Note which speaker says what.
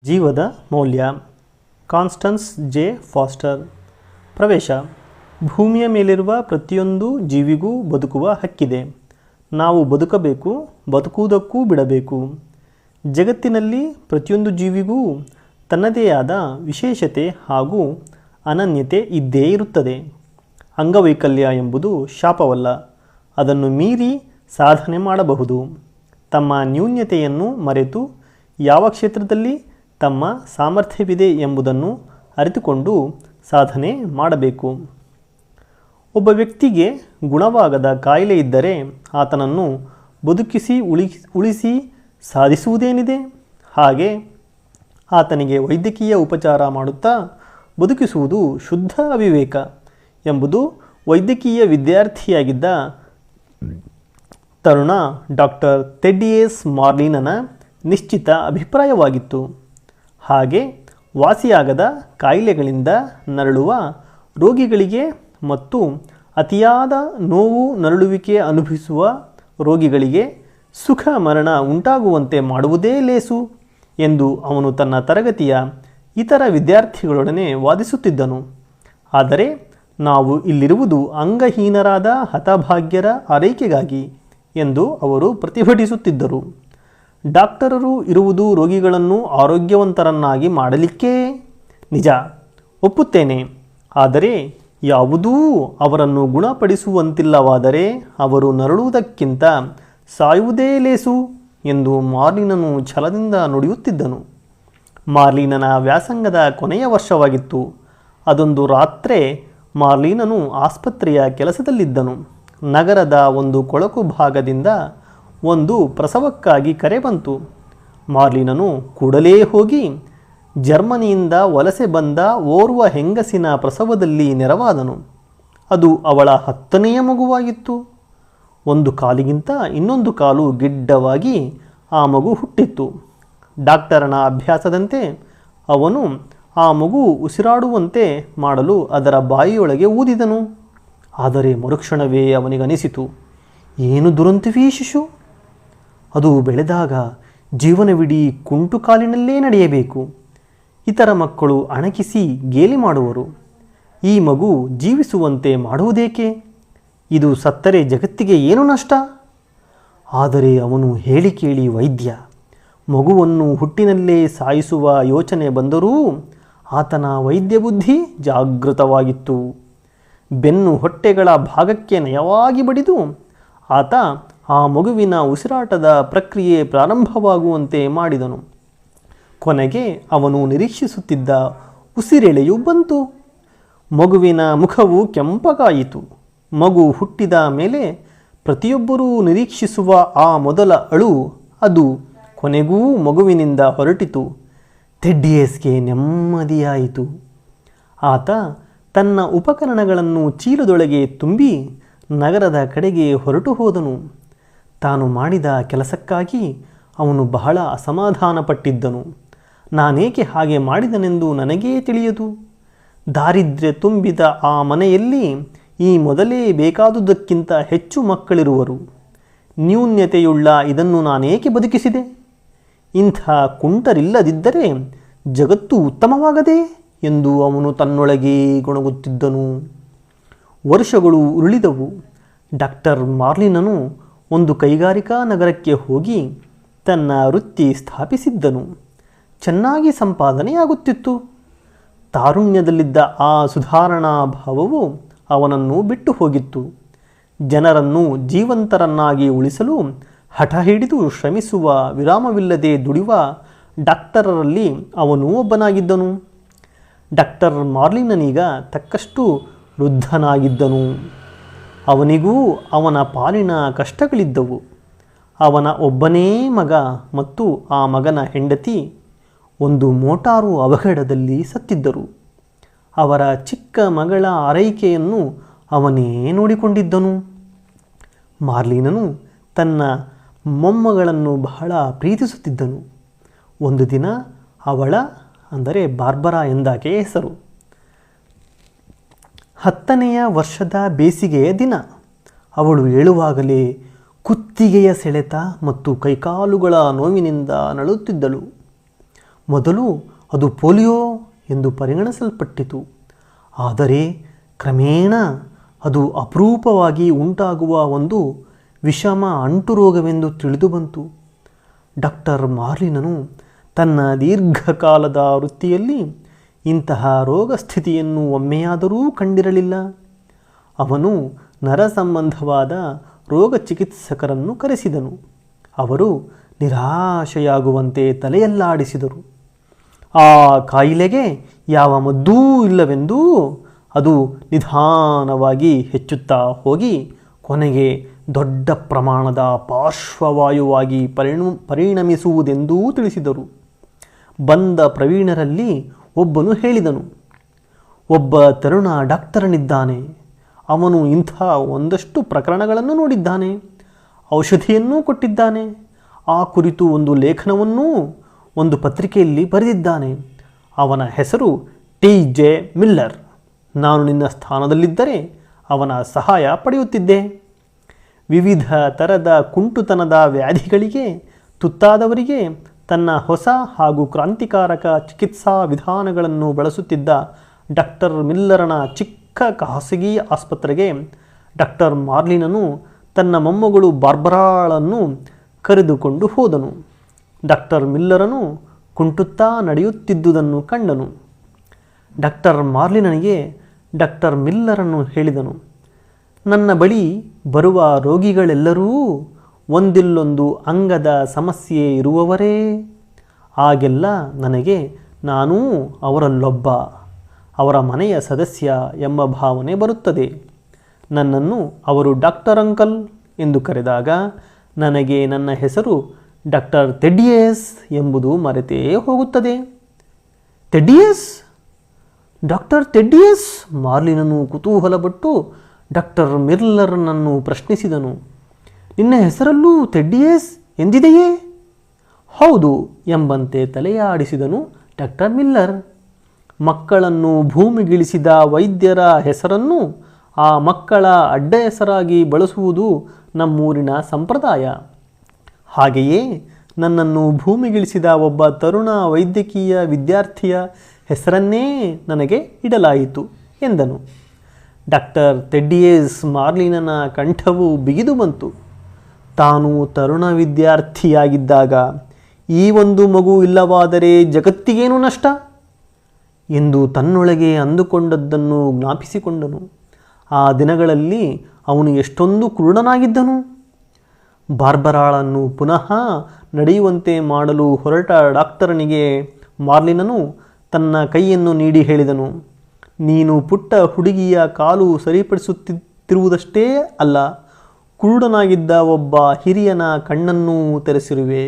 Speaker 1: ಜೀವದ ಮೌಲ್ಯ. ಕಾನ್ಸ್ಟನ್ಸ್ J faster. ಪ್ರವೇಶ. ಭೂಮಿಯ ಮೇಲಿರುವ ಪ್ರತಿಯೊಂದು ಜೀವಿಗೂ ಬದುಕುವ ಹಕ್ಕಿದೆ. ನಾವು ಬದುಕಬೇಕು, ಬದುಕುವುದಕ್ಕೂ ಬಿಡಬೇಕು. ಜಗತ್ತಿನಲ್ಲಿ ಪ್ರತಿಯೊಂದು ಜೀವಿಗೂ ತನ್ನದೇ ಆದ ವಿಶೇಷತೆ ಹಾಗೂ ಅನನ್ಯತೆ ಇದ್ದೇ ಇರುತ್ತದೆ. ಅಂಗವೈಕಲ್ಯ ಎಂಬುದು ಶಾಪವಲ್ಲ, ಅದನ್ನು ಮೀರಿ ಸಾಧನೆ ಮಾಡಬಹುದು. ತಮ್ಮ ನ್ಯೂನ್ಯತೆಯನ್ನು ಮರೆತು ಯಾವ ಕ್ಷೇತ್ರದಲ್ಲಿ ತಮ್ಮ ಸಾಮರ್ಥ್ಯವಿದೆ ಎಂಬುದನ್ನು ಅರಿತುಕೊಂಡು ಸಾಧನೆ ಮಾಡಬೇಕು. ಒಬ್ಬ ವ್ಯಕ್ತಿಗೆ ಗುಣವಾಗದ ಕಾಯಿಲೆ ಇದ್ದರೆ ಆತನನ್ನು ಬದುಕಿಸಿ ಉಳಿಸಿ ಸಾಧಿಸುವುದೇನಿದೆ? ಹಾಗೆ ಆತನಿಗೆ ವೈದ್ಯಕೀಯ ಉಪಚಾರ ಮಾಡುತ್ತಾ ಬದುಕಿಸುವುದು ಶುದ್ಧ ಅವಿವೇಕ ಎಂಬುದು ವೈದ್ಯಕೀಯ ವಿದ್ಯಾರ್ಥಿಯಾಗಿದ್ದ ತರುಣ ಡಾಕ್ಟರ್ ಥೆಡ್ಡಿಯಸ್ ಮಾರ್ಲಿನನ ನಿಶ್ಚಿತ ಅಭಿಪ್ರಾಯವಾಗಿತ್ತು. ಹಾಗೆ ವಾಸಿಯಾಗದ ಕಾಯಿಲೆಗಳಿಂದ ನರಳುವ ರೋಗಿಗಳಿಗೆ ಮತ್ತು ಅತಿಯಾದ ನೋವು ನರಳುವಿಕೆ ಅನುಭವಿಸುವ ರೋಗಿಗಳಿಗೆ ಸುಖ ಮರಣ ಉಂಟಾಗುವಂತೆ ಮಾಡುವುದೇ ಲೇಸು ಎಂದು ಅವನು ತನ್ನ ತರಗತಿಯ ಇತರ ವಿದ್ಯಾರ್ಥಿಗಳೊಡನೆ ವಾದಿಸುತ್ತಿದ್ದನು. ಆದರೆ ನಾವು ಇಲ್ಲಿರುವುದು ಅಂಗಹೀನರಾದ ಹತಭಾಗ್ಯರ ಆರೈಕೆಗಾಗಿ ಎಂದು ಅವರು ಪ್ರತಿಭಟಿಸುತ್ತಿದ್ದರು. ಡಾಕ್ಟರರು ಇರುವುದು ರೋಗಿಗಳನ್ನು ಆರೋಗ್ಯವಂತರನ್ನಾಗಿ ಮಾಡಲಿಕ್ಕೇ? ನಿಜ, ಒಪ್ಪುತ್ತೇನೆ. ಆದರೆ ಯಾವುದೂ ಅವರನ್ನು ಗುಣಪಡಿಸುವಂತಿಲ್ಲವಾದರೆ ಅವರು ನರಳುವುದಕ್ಕಿಂತ ಸಾಯುವುದೇ ಲೇಸು ಎಂದು ಮಾರ್ಲಿನನು ಛಲದಿಂದ ನುಡಿಯುತ್ತಿದ್ದನು. ಮಾರ್ಲಿನನ ವ್ಯಾಸಂಗದ ಕೊನೆಯ ವರ್ಷವಾಗಿತ್ತು. ಅದೊಂದು ರಾತ್ರಿ ಮಾರ್ಲಿನನು ಆಸ್ಪತ್ರೆಯ ಕೆಲಸದಲ್ಲಿದ್ದನು. ನಗರದ ಒಂದು ಕೊಳಕು ಭಾಗದಿಂದ ಒಂದು ಪ್ರಸವಕ್ಕಾಗಿ ಕರೆ ಬಂತು. ಮಾರ್ಲಿನನು ಕೂಡಲೇ ಹೋಗಿ ಜರ್ಮನಿಯಿಂದ ವಲಸೆ ಬಂದ ಓರ್ವ ಹೆಂಗಸಿನ ಪ್ರಸವದಲ್ಲಿ ನೆರವಾದನು. ಅದು ಅವಳ 10ನೆಯ ಮಗುವಾಗಿತ್ತು. ಒಂದು ಕಾಲಿಗಿಂತ ಇನ್ನೊಂದು ಕಾಲು ಗಿಡ್ಡವಾಗಿ ಆ ಮಗು ಹುಟ್ಟಿತ್ತು. ಡಾಕ್ಟರನ ಅಭ್ಯಾಸದಂತೆ ಅವನು ಆ ಮಗು ಉಸಿರಾಡುವಂತೆ ಮಾಡಲು ಅದರ ಬಾಯಿಯೊಳಗೆ ಊದಿದನು. ಆದರೆ ಮರುಕ್ಷಣವೇ ಅವನಿಗನಿಸಿತು, ಏನು ದುರಂತವೀ ಶಿಶು! ಅದು ಬೆಳೆದಾಗ ಜೀವನವಿಡೀ ಕುಂಟು ಕಾಲಿನಲ್ಲೇ ನಡೆಯಬೇಕು. ಇತರ ಮಕ್ಕಳು ಅಣಕಿಸಿ ಗೇಲಿ ಮಾಡುವರು. ಈ ಮಗು ಜೀವಿಸುವಂತೆ ಮಾಡುವುದೇಕೆ? ಇದು ಸತ್ತರೆ ಜಗತ್ತಿಗೆ ಏನು ನಷ್ಟ? ಆದರೆ ಅವನು ಹೇಳಿ ಕೇಳಿ ವೈದ್ಯ. ಮಗುವನ್ನು ಹುಟ್ಟಿನಲ್ಲೇ ಸಾಯಿಸುವ ಯೋಚನೆ ಬಂದರೂ ಆತನ ವೈದ್ಯ ಬುದ್ಧಿ ಜಾಗೃತವಾಗಿತ್ತು. ಬೆನ್ನು ಹೊಟ್ಟೆಗಳ ಭಾಗಕ್ಕೆ ನಯವಾಗಿ ಬಡಿದು ಆತ ಆ ಮಗುವಿನ ಉಸಿರಾಟದ ಪ್ರಕ್ರಿಯೆ ಪ್ರಾರಂಭವಾಗುವಂತೆ ಮಾಡಿದನು. ಕೊನೆಗೆ ಅವನು ನಿರೀಕ್ಷಿಸುತ್ತಿದ್ದ ಉಸಿರೆಳೆಯು ಬಂತು. ಮಗುವಿನ ಮುಖವು ಕೆಂಪಗಾಯಿತು. ಮಗು ಹುಟ್ಟಿದ ಮೇಲೆ ಪ್ರತಿಯೊಬ್ಬರೂ ನಿರೀಕ್ಷಿಸುವ ಆ ಮೊದಲ ಅಳು ಅದು ಕೊನೆಗೂ ಮಗುವಿನಿಂದ ಹೊರಟಿತು. ಥೆಡ್ಡಿಯಸ್ಗೆ ನೆಮ್ಮದಿಯಾಯಿತು. ಆತ ತನ್ನ ಉಪಕರಣಗಳನ್ನು ಚೀಲದೊಳಗೆ ತುಂಬಿ ನಗರದ ಕಡೆಗೆ ಹೊರಟು ಹೋದನು. ತಾನು ಮಾಡಿದ ಕೆಲಸಕ್ಕಾಗಿ ಅವನು ಬಹಳ ಅಸಮಾಧಾನಪಟ್ಟಿದ್ದನು. ನಾನೇಕೆ ಹಾಗೆ ಮಾಡಿದನೆಂದು ನನಗೇ ತಿಳಿಯದು. ದಾರಿದ್ರ್ಯ ತುಂಬಿದ ಆ ಮನೆಯಲ್ಲಿ ಈ ಮೊದಲೇ ಬೇಕಾದುದಕ್ಕಿಂತ ಹೆಚ್ಚು ಮಕ್ಕಳಿರುವರು. ನ್ಯೂನ್ಯತೆಯುಳ್ಳ ಇದನ್ನು ನಾನೇಕೆ ಬದುಕಿಸಿದೆ? ಇಂಥ ಕುಂಟರಿಲ್ಲದಿದ್ದರೆ ಜಗತ್ತು ಉತ್ತಮವಾಗದೆ ಎಂದು ಅವನು ತನ್ನೊಳಗೇ ಗೊಣಗುತ್ತಿದ್ದನು. ವರ್ಷಗಳು ಉರುಳಿದವು. ಡಾಕ್ಟರ್ ಮಾರ್ಲಿನನು ಒಂದು ಕೈಗಾರಿಕಾ ನಗರಕ್ಕೆ ಹೋಗಿ ತನ್ನ ವೃತ್ತಿ ಸ್ಥಾಪಿಸಿದ್ದನು. ಚೆನ್ನಾಗಿ ಸಂಪಾದನೆಯಾಗುತ್ತಿತ್ತು. ತಾರುಣ್ಯದಲ್ಲಿದ್ದ ಆ ಸುಧಾರಣಾ ಭಾವವು ಅವನನ್ನು ಬಿಟ್ಟು ಹೋಗಿತ್ತು. ಜನರನ್ನು ಜೀವಂತರನ್ನಾಗಿ ಉಳಿಸಲು ಹಠ ಹಿಡಿದು ಶ್ರಮಿಸುವ, ವಿರಾಮವಿಲ್ಲದೆ ದುಡಿಯುವ ಡಾಕ್ಟರರಲ್ಲಿ ಅವನೂ ಒಬ್ಬನಾಗಿದ್ದನು. ಡಾಕ್ಟರ್ ಮಾರ್ಲಿನನೀಗ ತಕ್ಕಷ್ಟು ವೃದ್ಧನಾಗಿದ್ದನು. ಅವನಿಗೂ ಅವನ ಪಾಲಿನ ಕಷ್ಟಗಳಿದ್ದವು. ಅವನ ಒಬ್ಬನೇ ಮಗ ಮತ್ತು ಆ ಮಗನ ಹೆಂಡತಿ ಒಂದು ಮೋಟಾರು ಅವಘಡದಲ್ಲಿ ಸತ್ತಿದ್ದರು. ಅವರ ಚಿಕ್ಕ ಮಗಳ ಆರೈಕೆಯನ್ನು ಅವನೇ ನೋಡಿಕೊಂಡಿದ್ದನು. ಮಾರ್ಲಿನನು ತನ್ನ ಮೊಮ್ಮಗಳನ್ನು ಬಹಳ ಪ್ರೀತಿಸುತ್ತಿದ್ದನು. ಒಂದು ದಿನ ಅವಳ, ಅಂದರೆ ಬಾರ್ಬರಾ ಎಂದಾಕೆ ಹೆಸರು, 10ನೆಯ ವರ್ಷದ ಬೇಸಿಗೆಯ ದಿನ. ಅವಳು ಏಳುವಾಗಲೇ ಕುತ್ತಿಗೆಯ ಸೆಳೆತ ಮತ್ತು ಕೈಕಾಲುಗಳ ನೋವಿನಿಂದ ನಳುತ್ತಿದ್ದಳು. ಮೊದಲು ಅದು ಪೋಲಿಯೋ ಎಂದು ಪರಿಗಣಿಸಲ್ಪಟ್ಟಿತು. ಆದರೆ ಕ್ರಮೇಣ ಅದು ಅಪರೂಪವಾಗಿ ಉಂಟಾಗುವ ಒಂದು ವಿಷಮ ಅಂಟುರೋಗವೆಂದು ತಿಳಿದುಬಂತು. ಡಾಕ್ಟರ್ ಮಾರ್ಲಿನನು ತನ್ನ ದೀರ್ಘಕಾಲದ ವೃತ್ತಿಯಲ್ಲಿ ಇಂತಹ ರೋಗ ಸ್ಥಿತಿಯನ್ನು ಒಮ್ಮೆಯಾದರೂ ಕಂಡಿರಲಿಲ್ಲ. ಅವನು ನರ ಸಂಬಂಧವಾದ ರೋಗ ಚಿಕಿತ್ಸಕರನ್ನು ಕರೆಸಿದನು. ಅವರು ನಿರಾಶೆಯಾಗುವಂತೆ ತಲೆಯಲ್ಲಾಡಿಸಿದರು. ಆ ಕಾಯಿಲೆಗೆ ಯಾವ ಮದ್ದೂ ಇಲ್ಲವೆಂದೂ, ಅದು ನಿಧಾನವಾಗಿ ಹೆಚ್ಚುತ್ತಾ ಹೋಗಿ ಕೊನೆಗೆ ದೊಡ್ಡ ಪ್ರಮಾಣದ ಪಾರ್ಶ್ವವಾಯುವಾಗಿ ಪರಿಣಮಿಸುವುದೆಂದೂ ತಿಳಿಸಿದರು. ಬಂದ ಪ್ರವೀಣರಲ್ಲಿ ಒಬ್ಬನು ಹೇಳಿದನು, ಒಬ್ಬ ತರುಣ ಡಾಕ್ಟರನಿದ್ದಾನೆ. ಅವನು ಇಂಥ ಒಂದಷ್ಟು ಪ್ರಕರಣಗಳನ್ನು ನೋಡಿದ್ದಾನೆ, ಔಷಧಿಯನ್ನೂ ಕೊಟ್ಟಿದ್ದಾನೆ. ಆ ಕುರಿತು ಒಂದು ಲೇಖನವನ್ನೂ ಒಂದು ಪತ್ರಿಕೆಯಲ್ಲಿ ಬರೆದಿದ್ದಾನೆ. ಅವನ ಹೆಸರು TJ ಮಿಲ್ಲರ್. ನಾನು ನಿನ್ನ ಸ್ಥಾನದಲ್ಲಿದ್ದರೆ ಅವನ ಸಹಾಯ ಪಡೆಯುತ್ತಿದ್ದೆ. ವಿವಿಧ ಥರದ ಕುಂಟುತನದ ವ್ಯಾಧಿಗಳಿಗೆ ತುತ್ತಾದವರಿಗೆ ತನ್ನ ಹೊಸ ಹಾಗೂ ಕ್ರಾಂತಿಕಾರಕ ಚಿಕಿತ್ಸಾ ವಿಧಾನಗಳನ್ನು ಬಳಸುತ್ತಿದ್ದ ಡಾಕ್ಟರ್ ಮಿಲ್ಲರನ ಚಿಕ್ಕ ಖಾಸಗಿ ಆಸ್ಪತ್ರೆಗೆ ಡಾಕ್ಟರ್ ಮಾರ್ಲಿನನು ತನ್ನ ಮೊಮ್ಮಗಳು ಬಾರ್ಬರಾಳನ್ನು ಕರೆದುಕೊಂಡು ಹೋದನು. ಡಾಕ್ಟರ್ ಮಿಲ್ಲರನು ಕುಂಟುತ್ತಾ ನಡೆಯುತ್ತಿದ್ದುದನ್ನು ಕಂಡನು. ಡಾಕ್ಟರ್ ಮಾರ್ಲಿನನಿಗೆ ಡಾಕ್ಟರ್ ಮಿಲ್ಲರನ್ನು ಹೇಳಿದನು, ನನ್ನ ಬಳಿ ಬರುವ ರೋಗಿಗಳೆಲ್ಲರೂ ಒಂದಿಲ್ಲೊಂದು ಅಂಗದ ಸಮಸ್ಯೆ ಇರುವವರೇ. ಆಗೆಲ್ಲ ನನಗೆ ನಾನೂ ಅವರಲ್ಲೊಬ್ಬ, ಅವರ ಮನೆಯ ಸದಸ್ಯ ಎಂಬ ಭಾವನೆ ಬರುತ್ತದೆ. ನನ್ನನ್ನು ಅವರು ಡಾಕ್ಟರ್ ಅಂಕಲ್ ಎಂದು ಕರೆದಾಗ ನನಗೆ ನನ್ನ ಹೆಸರು ಡಾಕ್ಟರ್ ತೆಡ್ಡಿಯೇಸ್ ಎಂಬುದು ಮರೆತೇ ಹೋಗುತ್ತದೆ. ತೆಡ್ಡಿಯೇಸ್? ಡಾಕ್ಟರ್ ತೆಡ್ಡಿಯೇಸ್? ಮಾರ್ಲಿನನು ಕುತೂಹಲಪಟ್ಟು ಡಾಕ್ಟರ್ ಮಿಲ್ಲರನನ್ನು ಪ್ರಶ್ನಿಸಿದನು. ನಿನ್ನ ಹೆಸರಲ್ಲೂ ತೆಡ್ಡಿಯೇಸ್ ಎಂದಿದೆಯೇ? ಹೌದು ಎಂಬಂತೆ ತಲೆಯಾಡಿಸಿದನು ಡಾಕ್ಟರ್ ಮಿಲ್ಲರ್. ಮಕ್ಕಳನ್ನು ಭೂಮಿಗಿಳಿಸಿದ ವೈದ್ಯರ ಹೆಸರನ್ನು ಆ ಮಕ್ಕಳ ಅಡ್ಡ ಹೆಸರಾಗಿ ಬಳಸುವುದು ನಮ್ಮೂರಿನ ಸಂಪ್ರದಾಯ. ಹಾಗೆಯೇ ನನ್ನನ್ನು ಭೂಮಿಗಿಳಿಸಿದ ಒಬ್ಬ ತರುಣ ವೈದ್ಯಕೀಯ ವಿದ್ಯಾರ್ಥಿಯ ಹೆಸರನ್ನೇ ನನಗೆ ಇಡಲಾಯಿತು ಎಂದನು. ಡಾಕ್ಟರ್ ತೆಡ್ಡಿಯೇಸ್ ಮಾರ್ಲಿನನ ಕಂಠವು ಬಿಗಿದು ಬಂತು. ತಾನು ತರುಣ ವಿದ್ಯಾರ್ಥಿಯಾಗಿದ್ದಾಗ ಈ ಒಂದು ಮಗು ಇಲ್ಲವಾದರೆ ಜಗತ್ತಿಗೇನು ನಷ್ಟ ಎಂದು ತನ್ನೊಳಗೆ ಅಂದುಕೊಂಡದ್ದನ್ನು ಜ್ಞಾಪಿಸಿಕೊಂಡನು. ಆ ದಿನಗಳಲ್ಲಿ ಅವನು ಎಷ್ಟೊಂದು ಕುರುಡನಾಗಿದ್ದನು. ಬಾರ್ಬರಾಳನ್ನು ಪುನಃ ನಡೆಯುವಂತೆ ಮಾಡಲು ಹೊರಟ ಡಾಕ್ಟರನಿಗೆ ಮಾರ್ಲಿನನು ತನ್ನ ಕೈಯನ್ನು ನೀಡಿ ಹೇಳಿದನು, ನೀನು ಪುಟ್ಟ ಹುಡುಗಿಯ ಕಾಲು ಸರಿಪಡಿಸುತ್ತಿರುವುದಷ್ಟೇ ಅಲ್ಲ, ಕುರುಡನಾಗಿದ್ದ ಒಬ್ಬ ಹಿರಿಯನ ಕಣ್ಣನ್ನೂ ತೆರೆಸಿರುವೆ.